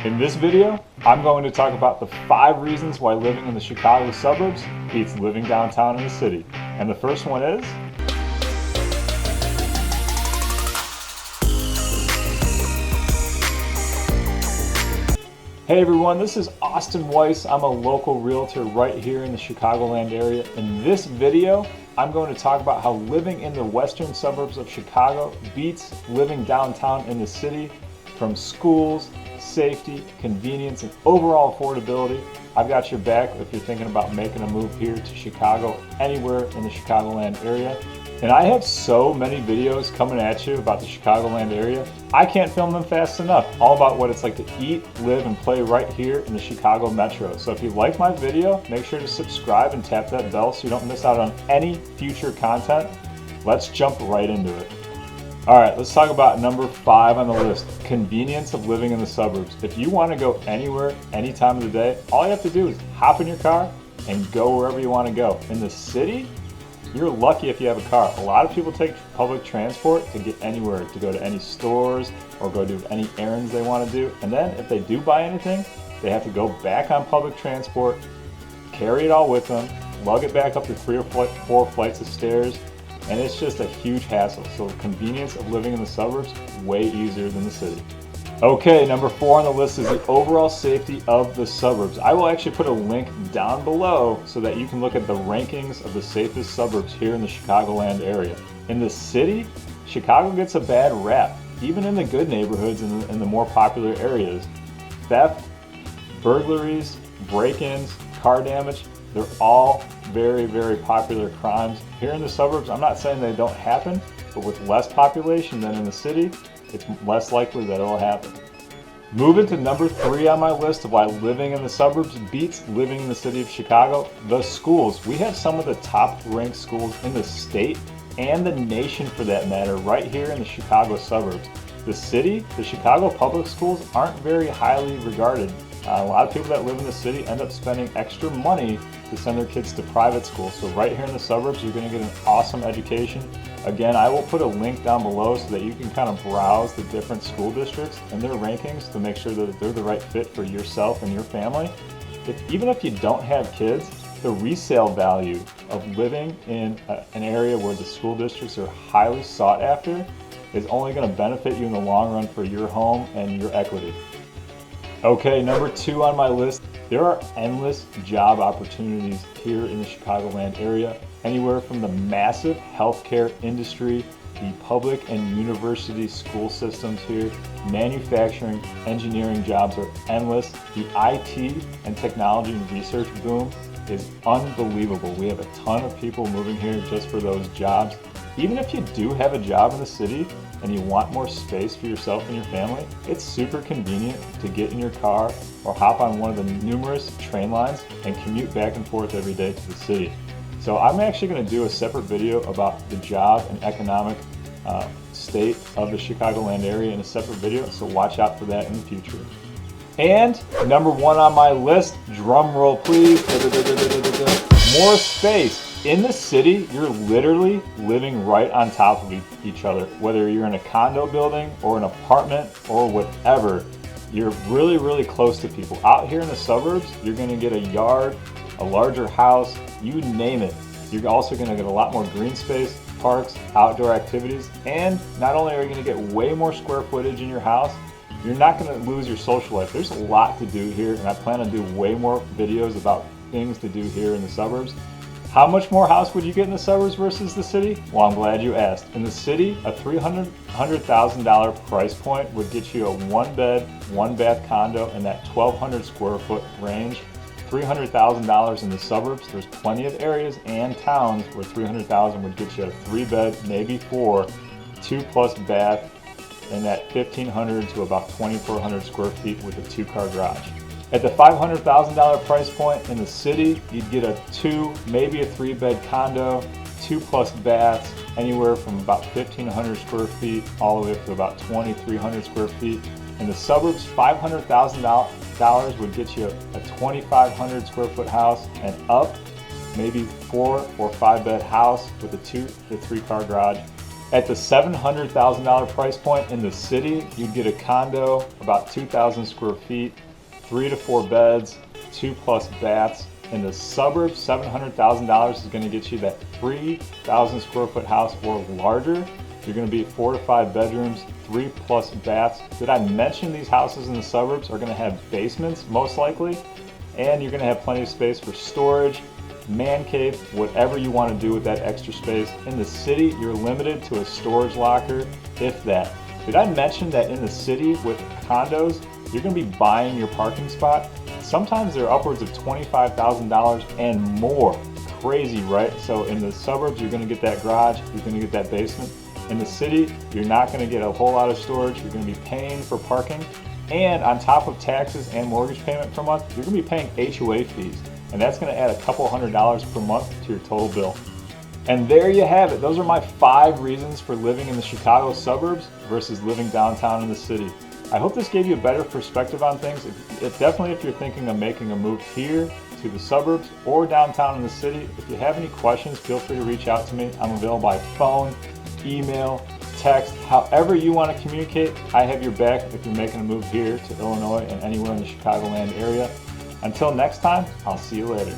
In this video, I'm going to talk about the 5 reasons why living in the Chicago suburbs beats living downtown in the city. And the first one is, hey everyone, this is Austin Weiss. I'm a local realtor right here in the Chicagoland area. In this video, I'm going to talk about how living in the western suburbs of Chicago beats living downtown in the city from schools, safety, convenience, and overall affordability. I've got your back if you're thinking about making a move here to Chicago, anywhere in the Chicagoland area. And I have so many videos coming at you about the Chicagoland area. I can't film them fast enough. All about what it's like to eat, live, and play right here in the Chicago Metro. So if you like my video, make sure to subscribe and tap that bell so you don't miss out on any future content. Let's jump right into it. All right, let's talk about number 5 on the list, convenience of living in the suburbs. If you want to go anywhere, any time of the day, all you have to do is hop in your car and go wherever you want to go. In the city, you're lucky if you have a car. A lot of people take public transport to get anywhere, to go to any stores or go do any errands they want to do. And then if they do buy anything, they have to go back on public transport, carry it all with them, lug it back up to 3 or 4 flights of stairs, and it's just a huge hassle. So the convenience of living in the suburbs, way easier than the city. Okay, number 4 on the list is the overall safety of the suburbs. I will actually put a link down below so that you can look at the rankings of the safest suburbs here in the Chicagoland area. In the city, Chicago gets a bad rap, even in the good neighborhoods and in the more popular areas. Theft, burglaries, break-ins, car damage, they're all very, very popular crimes. Here in the suburbs, I'm not saying they don't happen, but with less population than in the city, it's less likely that it'll happen. Moving to number 3 on my list of why living in the suburbs beats living in the city of Chicago, the schools. We have some of the top ranked schools in the state and the nation for that matter right here in the Chicago suburbs. The city, the Chicago public schools aren't very highly regarded. A lot of people that live in the city end up spending extra money to send their kids to private schools. So right here in the suburbs, you're going to get an awesome education. Again, I will put a link down below so that you can kind of browse the different school districts and their rankings to make sure that they're the right fit for yourself and your family. Even if you don't have kids, the resale value of living in an area where the school districts are highly sought after is only going to benefit you in the long run for your home and your equity. Okay, number 2 on my list, there are endless job opportunities here in the Chicagoland area, anywhere from the massive healthcare industry, the public and university school systems here, manufacturing, engineering jobs are endless. The IT and technology and research boom is unbelievable. We have a ton of people moving here just for those jobs. Even if you do have a job in the city and you want more space for yourself and your family, it's super convenient to get in your car or hop on one of the numerous train lines and commute back and forth every day to the city. So I'm actually going to do a separate video about the job and economic state of the Chicagoland area in a separate video, so watch out for that in the future. And number 1 on my list, drum roll please, more space. In the city, you're literally living right on top of each other. Whether you're in a condo building or an apartment or whatever, you're really, really close to people. Out here in the suburbs, you're going to get a yard, a larger house, you name it. You're also going to get a lot more green space, parks, outdoor activities, and not only are you going to get way more square footage in your house, you're not going to lose your social life. There's a lot to do here, and I plan on doing way more videos about things to do here in the suburbs. How much more house would you get in the suburbs versus the city? Well, I'm glad you asked. In the city, a $300,000 price point would get you a 1-bed, 1-bath condo in that 1,200 square foot range. $300,000 in the suburbs, there's plenty of areas and towns where $300,000 would get you a 3-bed, maybe 4, 2+ bath in that 1,500 to about 2,400 square feet with a 2-car garage. At the $500,000 price point in the city, you'd get a 2, maybe a 3-bed condo, 2+ baths, anywhere from about 1,500 square feet all the way up to about 2,300 square feet. In the suburbs, $500,000 would get you a 2,500 square foot house and up, maybe 4 or 5 bed house with a 2 to 3 car garage. At the $700,000 price point in the city, you'd get a condo about 2,000 square feet, 3 to 4 beds, 2+ baths. In the suburbs, $700,000 is going to get you that 3,000 square foot house or larger. You're going to be 4 to 5 bedrooms, 3+ baths. Did I mention these houses in the suburbs are going to have basements most likely? And you're going to have plenty of space for storage, man cave, whatever you want to do with that extra space. In the city, you're limited to a storage locker, if that. Did I mention that in the city with condos, you're going to be buying your parking spot? Sometimes they're upwards of $25,000 and more. Crazy, right? So in the suburbs, you're going to get that garage, you're going to get that basement. In the city, you're not going to get a whole lot of storage. You're going to be paying for parking. And on top of taxes and mortgage payment per month, you're going to be paying HOA fees. And that's going to add a couple $100s per month to your total bill. And there you have it. Those are my 5 reasons for living in the Chicago suburbs versus living downtown in the city. I hope this gave you a better perspective on things. Definitely if you're thinking of making a move here to the suburbs or downtown in the city, if you have any questions, feel free to reach out to me. I'm available by phone, email, text, however you want to communicate. I have your back if you're making a move here to Illinois and anywhere in the Chicagoland area. Until next time, I'll see you later.